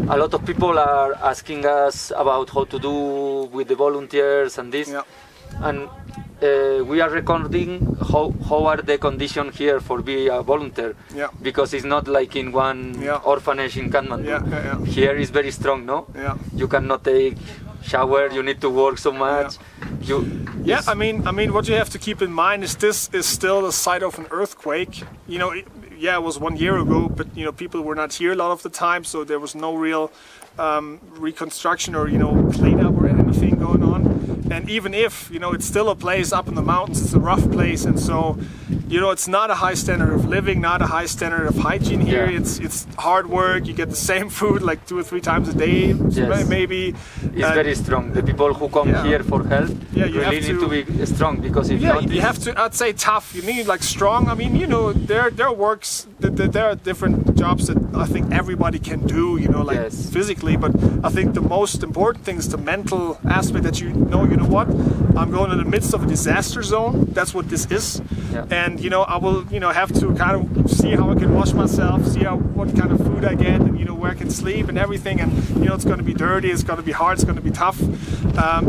a lot of people are asking us about how to do with the volunteers and this. Yeah. And we are recording how are the conditions here for be a volunteer. Yeah. Because it's not like in one orphanage in Kathmandu. Yeah. Here is very strong, no? Yeah. You cannot take shower, you need to work so much. Yeah, I mean, what you have to keep in mind is this is still the site of an earthquake. You know, it was 1 year ago, but you know, people were not here a lot of the time, so there was no real reconstruction or cleanup or anything going on. And even if it's still a place up in the mountains, it's a rough place, and so it's not a high standard of living, not a high standard of hygiene here. Yeah. It's hard work. You get the same food like 2 or 3 times a day, maybe. It's very strong. The people who come here for help really need to be strong, because if not, you have to. I'd say tough. You need like strong. I mean, there are works. There are different jobs that I think everybody can do. Like physically, but I think the most important thing is the mental aspect. That you know what, I'm going in the midst of a disaster zone. That's what this is. Yeah. And I will have to kind of see how I can wash myself, see what kind of food I get, and where I can sleep and everything. And it's going to be dirty, it's going to be hard, it's going to be tough.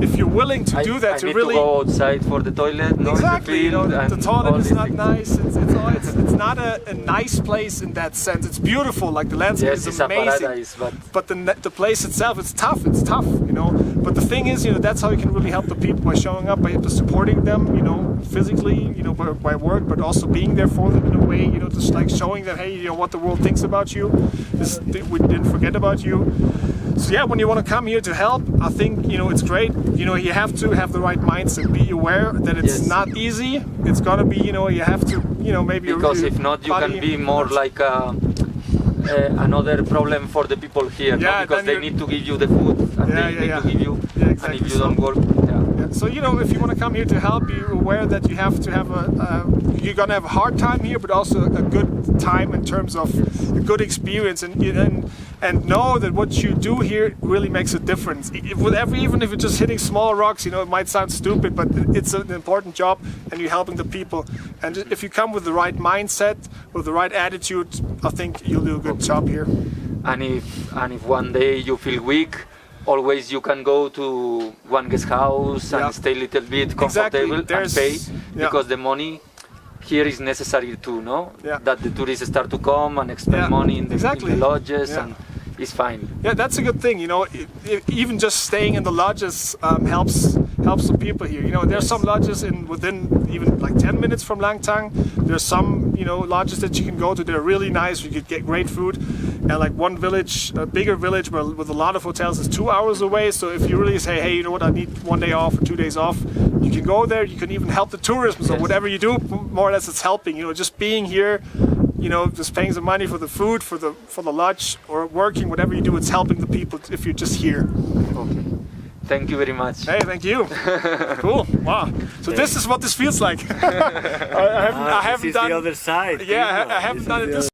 If you're willing to do that, I to need really to go outside for the toilet. Exactly, the toilet is not nice. It's not a nice place in that sense. It's beautiful, like the landscape is amazing. A paradise, but the place itself, it's tough. But the thing is, that's how you can really help the people, by showing up, by supporting them, physically, by work, but also being there for them in a way, just like showing them, hey, what the world thinks about you. We didn't forget about you. So yeah, when you want to come here to help, I think it's great. You have to have the right mindset. Be aware that it's not easy. It's gonna be, you have to, maybe because if not, you can be more like another problem for the people here, no? Because they need to give you the food, and they need to give you, exactly. And if you don't work, So if you want to come here to help, you're aware that you have to have you're gonna have a hard time here, but also a good time in terms of a good experience, and know that what you do here really makes a difference. Even if it's just hitting small rocks, it might sound stupid, but it's an important job, and you're helping the people. And if you come with the right mindset, with the right attitude, I think you'll do a good job here. And if one day you feel weak, always you can go to one guest house and stay a little bit comfortable and pay, because the money here is necessary too, no? That the tourists start to come and spend money in the lodges, and it's fine. Yeah, that's a good thing. Even just staying in the lodges helps the people here. There's some lodges within even like 10 minutes from Langtang. There's some lodges that you can go to. They're really nice. You could get great food. And like one village, a bigger village with a lot of hotels, is 2 hours away. So if you really say, hey, you know what, I need 1 day off or 2 days off, you can go there. You can even help the tourism. So whatever you do, more or less, it's helping. Just being here, just paying some money for the food, for the lodge, or working, whatever you do, it's helping the people if you're just here. Okay. Thank you very much. Hey, thank you. Cool. Wow. So this is what this feels like. I haven't done the other side. Yeah, I haven't done it this